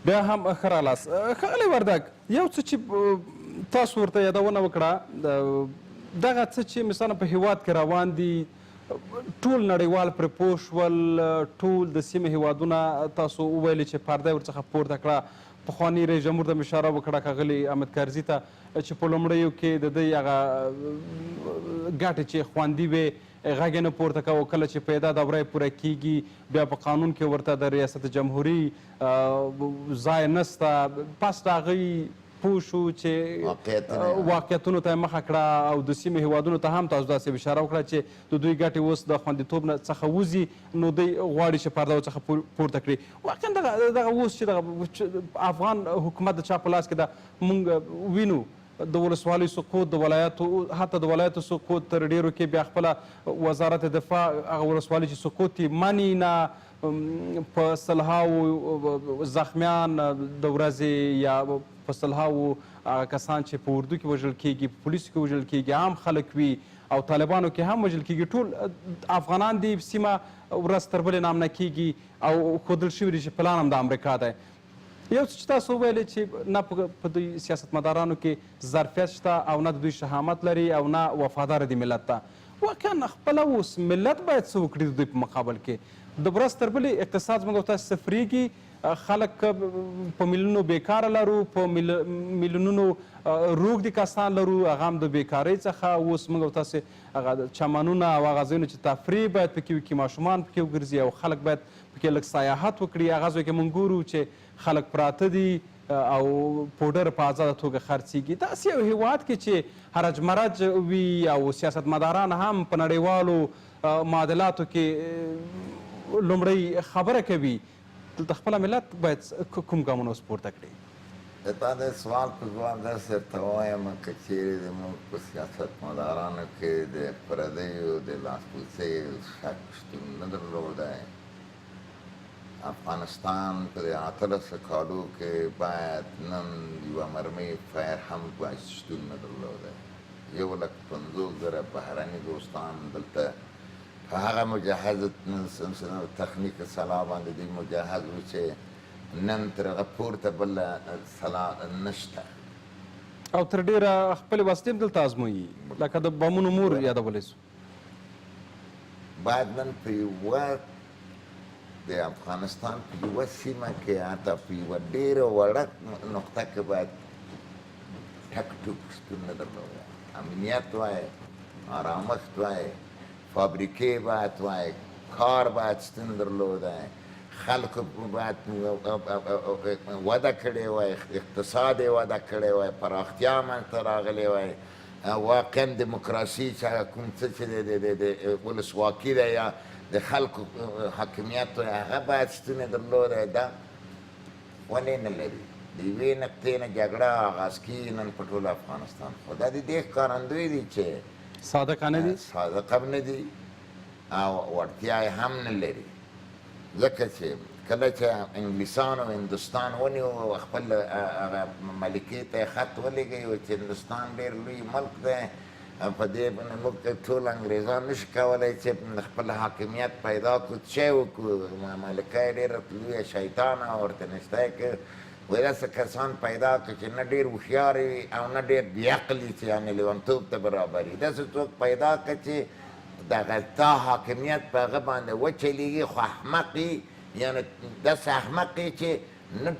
بیا هم ښه رالاست. ښاغلی وردګ، یو څه چې تاسو ورته یادونه وکړه، دغه څه چې مثلا په هیواد کې روان دي ټول نړیوال پرې پوه شول، ټول د سیمې هیوادونه تاسو وویلې چې پرده یې ورڅخه پورته کړه. پخواني رئیس جمهور ته مې اشاره وکړه ښاغلي احمد کرزي ته چې په لومړیو کې د دوی هغه ګټې چې خوندي وې غږ یې نه پورته کوه. کله چې پیدا دوره یې پوره کیږي بیا په قانون کې ورته د ریاست جمهوري ځای نسته. پس د هغوی پوه شو چې واقعیتونو ته یې مخه کړه او د سیمې هیوادونو ته هم تاسو داسې اشاره وکړه چې د دوی ګټې اوس د خوندیتوب څخه وځي، نو دوی غواړي چې پرده ورڅخه پورته کړي. واقعا دغه اوس چې افغان حکومت د چا په لاس کې ده، موږ وینو د ولسوالیو سقوط، د ولایاتو حتی د ولایاتو سقوط تر ډېرو کې بیا خپله وزارت دفاع هغه ولسوالي چې سقوط یې مني نه، په سلهاو زخمیان د ورځې یا په سلهاو کسان چې په اردو کې وژل کېږي، په پولیسو کې وژل کېږي، عام خلک وي او طالبانو کې هم وژل کېږي. ټول افغانان دي، سیمه ورځ تر بلې نامنه کېږي او ښودل شوي دي چې پلان هم د امریکا دی. یو څه چې تاسو وویلې چې نه په دوی سیاستمدارانو کې ظرفیت شته او نه د دوی شهامت لري او نه وفادار دي ملت ته. واقعا خپله اوس ملت باید څه وکړي د دوی په مقابل کې؟ د ورځ تر بلې اقتصاد زموږ او تاسو صفرېږي، خلک په میلیونونو بیکاره لرو، په میلیونونو روږدي کسان لرو، هغه هم د بیکارۍ څخه. اوس موږ او تاسې هغه چمنونه او هغه ځایونه چې تفریح باید پکې وکړي، ماشومان پکې وګرځي او خلک باید پکې لږ سیاحت وکړي. هغه ځای کې موږ ګورو چې خلک پراته دي او پوډر په ازاده توګه خرڅېږي. داسې یو هیواد کې چې هرج مرج وي او سیاستمداران هم په نړیوالو معادلاتو کې لومړی خبره کوي، دلته خپله ملت باید کوم ګامونه اوس پورته کړي؟ د تا د سوال په ځواب داسې درته وایم که چیرې زموږ په سیاستمدارانو کې د پردیو د لاسپوڅیو شک شتون نه درلودی، افغانستان په د 18 کالو کې باید نن یوه مرمۍ فیر هم باید شتون نه درلودی. 150,000 بهرني دوستان دلته په هغه مجهز تخنیک سلا باندې دوی مجهز وو چې نن تر هغه پورته بله سلا نشته او تر ډېره خپلې وسلې هم دلته ازمويي، لکه د بمونو مور یادولی سو. باید نن په یوه د افغانستان په یوه سیمه کې حتی په یوه ډېره وړه نقطه کې باید ټک ټوک شتون نه درلودی. امنیت وای، آرامښت وای، فابریکې باید وای، کار باید شتون درلودی، خلکو باید وده کړې وای، اقتصاد یې وده کړی وای، پراختیا منځته راغلی وای، واقعا دیموکراسي چې کوم څه چې د ولسواکي دی یا د خلکو حاکمیت وای هغه باید شتون یې درلودی. دا ولې نه لري؟ د یوې نقطې نه جګړه آغاز کېږي نن په ټول افغانستان. خو دا د دې ښکارندوی دي چې صادقه نه دي، صادقه نه دي او وړتیا یې هم نه لري. ځکه چې کله چې انګلیسانو هندوستان ونیو خپل ملکې ته یې خط ولېږی چې هندوستان ډېر لوی ملک دی، په دې موږ ټول انګریزان نشي کولی چې خپل حاکمیت پیدا کړو، څه وکړو؟ ملکه یې ډېره لویه شیطانه ورته نشتی که وایي داسې کسان پیدا کړو چې نه ډېر هوښیار وي او نه ډېر بېعقل وي چې یعنې لیونتوب ته برابر وي. داسې څوک پیدا کړه چې دغه تا حاکمیت په هغه باندې وچلېږي، خو احمق وي، یعنې داسې احمق وي چې نه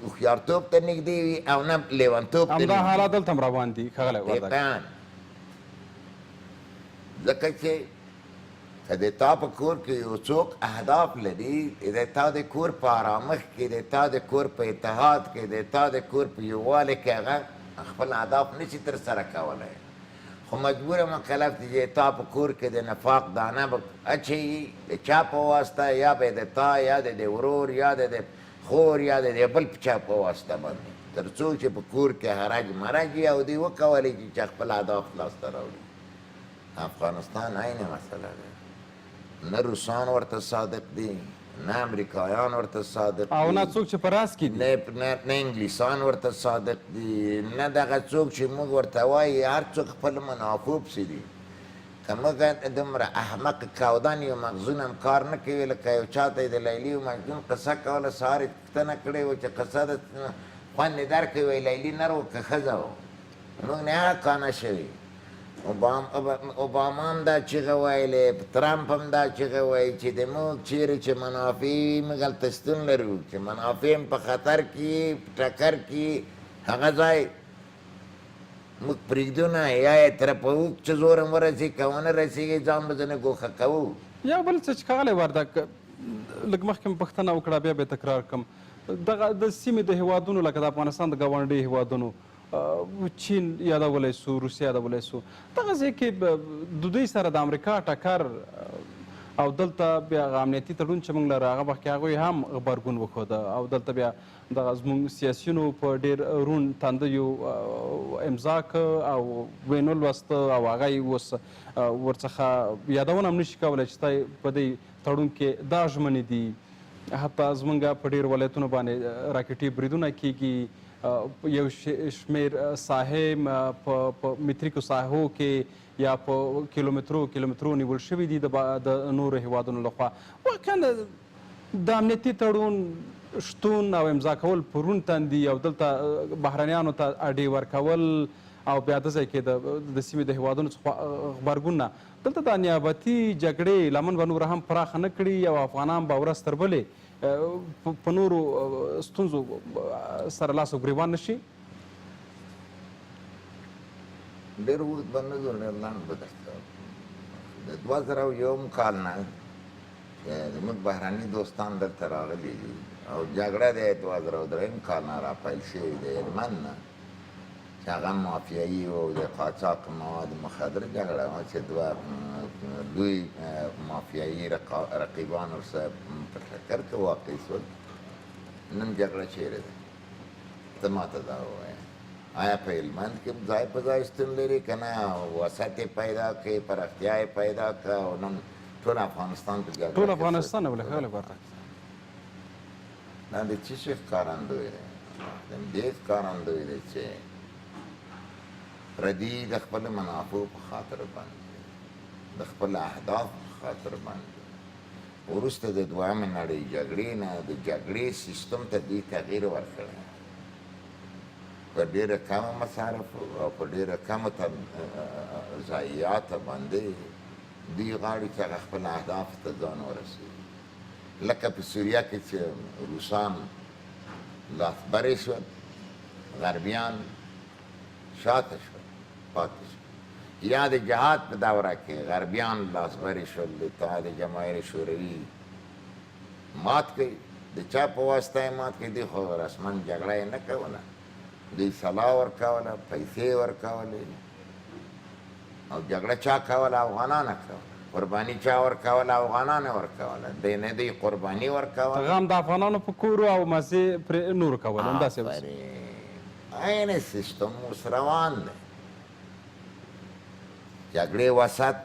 هوښیارتوب ته نږدې وي او نه لیونتوب ته. همدا حالات دلته هم روان دي ښاغلی وردګ. دقیقاً ځکه چې که د تا په کور کې یو څوک اهداف لري، د تا د کور په آرامښت کې، د تا د کور په اتحاد کې، د تا د کور په یووالي کې هغه خپل اهداف نشي ترسره کولی، خو مجبور مکلف دی چې تا په کور کې د نفاق دانه به اچوي د چا په واسطه، یا به د تا یا د ورور یا د خور یا د بل په چا په واسطه باندې، تر څو چې په کور کې حرج مرج وي او دوی وکولی چې خپل اهداف لاسته راوړي. افغانستان عین مسله ده، نه روسان ورته صادق دي، نه امریکایان ورته صادق دي، او نه څوک چې په راس کې دي، نه انګلیسان ورته صادق دي، نه دغه څوک چې موږ ورته وایي هر څوک خپل منافع پسې دي. که موږ دومره احمق کاودان یو مغزون هم کار نه کوي لکه یو چا ته د لیلي و مجنون قصه کوله سهار یې پوښتنه کړې وه چې قصه د خوند یې درکوي وایي لیلي نر و که ښځه و موږ نه هغه قانع شوي اوباما هم دا چیغه ویلې ترامپ هم دا چیغه وایي چې د موږ چیرې چې منافع موږ هلته شتون لرو چې منافع هم په خطر کې ټکر کې هغه ځای موږ پرېږدو نه یا یې ترپوو چې زور هم ورسېږي که ونه رسېږي ځان به ځنې ګوښه کوو یو بل څه چې ښاغلی وردګ لږ مخکې مې پوښتنه وکړه بیا به تکرار کړم دغه د سیمې د هیوادونو لکه د افغانستان د ګاونډي هیوادونو چین یادولی سو روسیه یادولی سو دغه ځای کې د دوی سره د امریکا ټکر او دلته بیا هغه امنیتي تړون چې موږ لرو هغه وخت کې هغوی هم غبرګون وښوده او دلته بیا دغه زموږ سیاسیونو په ډېر روڼ تندیو امضا که او ویې نه لوسته او هغه یې اوس ورڅخه یادونه هم نشي کولی چې ستا په دې تړون کې دا ژمنې دي حتی زموږ په ډېرو ولایتونو باندې راکټي بریدونه کیږي یو شمېر ساحې په متریکو ساحو کې یا په کیلومترو نیول شوي دي د نورو هیوادونو لخوا واقعا د امنیتي تړون شتون او امضا کول په روڼ تندي او دلته بهرنیانو ته اډې ورکول او بیا د ځای کې د سیمې د هیوادونو څخه غبرګون نه دلته د نیابتي جګړې لمن به نوره هم پراخه نه کړي او افغانان به ورځ تر بلې په نورو ستونزو سره لاس او ګریوان نه شي ډېر اوږد به نه ځو ډېر لنډ به درته د 2001 کال نه زموږ بهرني دوستان دلته راغلي دي او جګړه د 2003 کال نه راپیل شوې د هلمند نه چې هغه مافیایي او د قاچاق مواد مخدر جګړه وه چې دوی مافیایي رقیبان ورسره په ټکر کې واقع شول نن جګړه چیرې ده ته ماته دا ووایه آیا په هلمند کې ځای په ځای شتون لري که نه وسط یې پیدا کړې پراختیا یې پیدا کړه او نن ټول افغانستان په جګړه ټول افغانستان ولې ښاغلی وردګ دا د څه شي ښکارندوی دی د دې ښکارندوی دی چې پردي د خپلو منافعو په خاطر باندې د خپل اهداف په خاطر باندې وروسته د دویمې نړۍ جګړې نه د جګړې سیستم ته دوی تغییر ورکړی په ډېره کمه مصارفو او په ډېره کمه ضایعاتو باندې دوی غواړي چې هغه خپل اهدافو ته ځان ورسوي لکه په سوریه کې چې روسان لاسبرې شول غربیان شاته شول پاتې شول یا د جهاد په دوره کې غربیان لاسبرې شول د اتحاد جماهیر شوروي مات کړي د چا په واسطه یې مات کړي دوی خو رسما جګړه یې نه کوله دوی سلاح ورکوله پیسې ورکولې او جګړه چا کوله افغانانو کوله قرباني چا ورکوله افغانانو ورکوله دی نه دوی قرباني ورکوله پیغام د افغانانو په کورو او مزې پرې نورو کول همداسې عین سیستم اوس روان دی جګړې وسط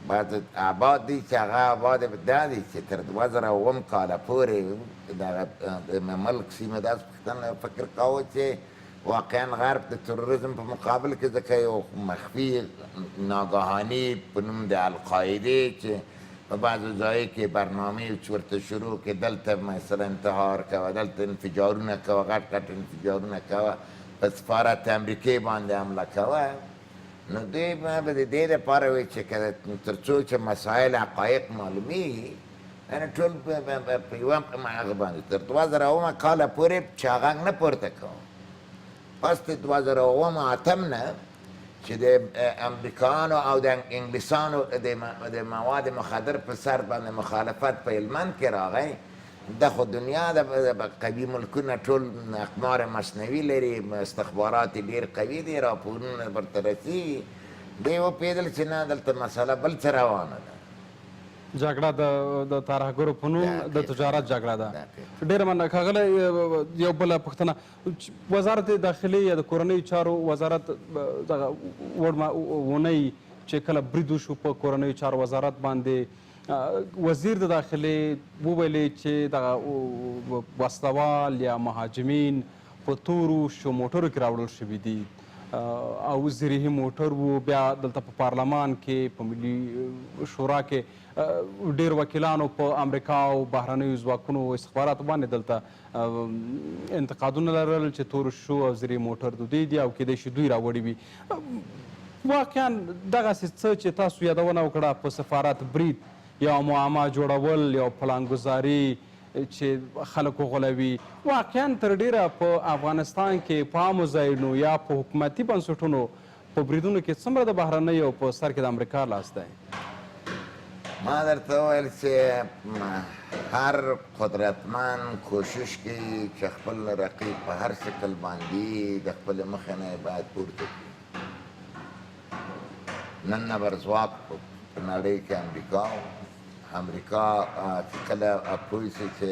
بعد آباد دي چې هغه آباد دا دي چې تر 2007 کاله پورې د ملک سیمه داسې پوښتنه فکر کاوه چې واقعا غرب د تروریزم په مقابل کې ځکه یو مخفي ناګهاني په نوم د القاعدې چې په بعضو ځایو کې برنامې ورته شروع کې دلته مثلا انتحار کوه دلته انفجارونه کوه غټ غټ انفجارونه کوه په سفارت امریکې باندې حمله کوه نو دوی به د دې دپاره وایي چې تر څو چې مسایل حقایق معلومېږي یعنې ټول په یوه هغه باندې تر 2007 کاله پورې چا غږ نه پورته کوه پس د 2008 نه چې د امریکایانو او د انګلیسانو د مواد مخدر په سر باندې مخالفت په هلمند کې راغی د خو دنیا د قوي ملکونه ټول اقمار مصنوعي لري استخبارات ډېر قوي دي راپورونه ورته رسېږي دوی وپوهېدل چې نه دلته مسله بل څه روانه ده جګړه د ترهګرو په نوم د تجارت جګړه ده ډېره مننه ښاغلی یو بله پوښتنه وزارت داخلي یا د کورنیو چارو وزارت دغه اونۍ چې کله برید وشو په کورنیو چارو وزارت باندې وزیر د داخلي وویلې چې دغه وسلوال یا مهاجمین په تورو شو موټرو کې راوړل شوي دي او زرهي موټر و. بیا دلته په پارلمان کې په ملي شورا کې ډېر وکیلانو په امریکا او بهرنیو ځواکونو او استخباراتو باندې دلته انتقادونه لرل چې تور شو او زرهي موټر د دوی دي او کیدای شي دوی راوړي وي. واقعا دغسې څه چې تاسو یادونه وکړه په سفارت برید یا معما جوړول یا پلانګزاري چې خلکو غولوي، واقعا تر ډیره په افغانستان کې په عامو ځایونو یا په حکومتي بنسټونو په بریدونو کې څومره د بهرنیو په سر کې د امریکا لاس دی؟ ما درته وویل چې هر قدرتمن کوشش کوي چې خپل رقیب په هر شکل باندې د خپل مخې نه باید پورته کړي. نن نبرځواک په نړۍ کې امریکا چې کله پوه شي چې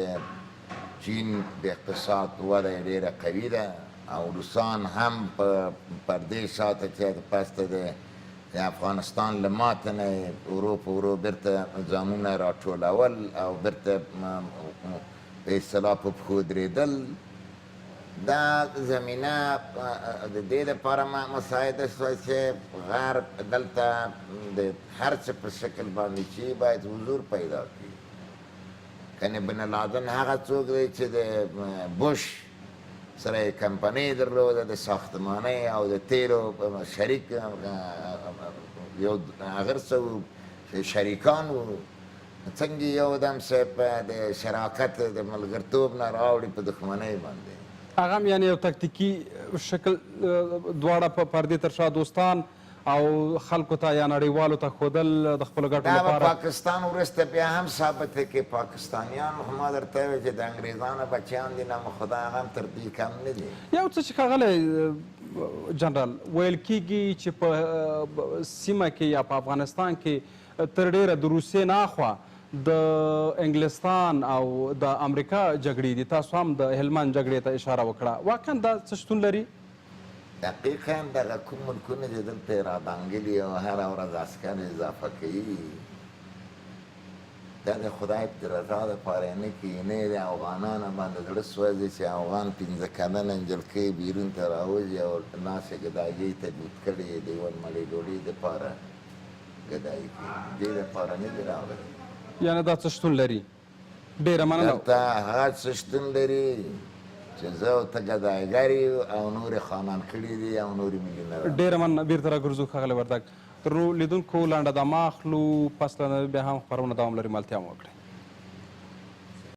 چین د اقتصاد وده یې ډېره قوي ده او روسان هم پر دې شاته چې د پسته د افغانستان له ماتې نه ورو په ورو بیرته ځانونه راټولول او بیرته په اصطلاح په پښو درېدل. دا زمینه د دې لپاره مساعده شوه چې غرب دلته د هر څه په شکل باندې چې باید حضور پیدا کړي. کنې بن لادن هغه څوک دی چې د بوش سره یې کمپنۍ درلوده د ساختمانۍ او د تیلو شریک یو هغه څه شریکان وو، څنګه یو دم چې د شراکت د ملګرتوب نه راوړي په دښمنۍ باندې. هغه هم یعنې یو تکتیکي شکل دواړه په پردې تر شا دوستان او خلکو ته یا نړیوالو ته ښودل د خپلو ګټو دا به لپاره. پاکستان وروسته بیا هم ثابت دی چې پاکستانیان خو ما درته ویل چې د انګریزانو بچیان دي نه خدا هغه هم تر دې کم نه دي. یو څه چې ښاغلی جنرال ویل کېږي چې په سیمه کې یا په افغانستان کې تر ډیره د روسیې نه اخوا د انګلستان او د امریکا جګړې دي. تاسو هم د هلمند جګړې ته اشاره وکړه. واقعا دا څه شتون لري؟ دقیقا دغه کوم ملکونه چې دلته یې رادانګلي او هره ورځ عسکر اضافه کوي دا د خدای د رضا دپاره یې نه کوي، نه یې د افغانانو باندې زړه سوځي چې افغان 15 کلنه نجلکۍ بیرون ته راوځي او ناستې ګدایۍ ته دود کړې د یوه مړۍ ډوډۍ دپاره ګدایي کوي. دې دپاره نه دي راغلي. یعنې دا څه شتون لري؟ ډېره مننه. دلته هغه څه شتون لري چې زه او ته ګدایګر یو او نور یې خانان کړي دي او نور یې میلیونران. ډېره مننه. بیرته راګرځو ښاغلی وردګ. تر لیدونکو لنډه دمه اخلو، پس له بیا هم خپرونه دوام لري. ملتیا مو وکړئ.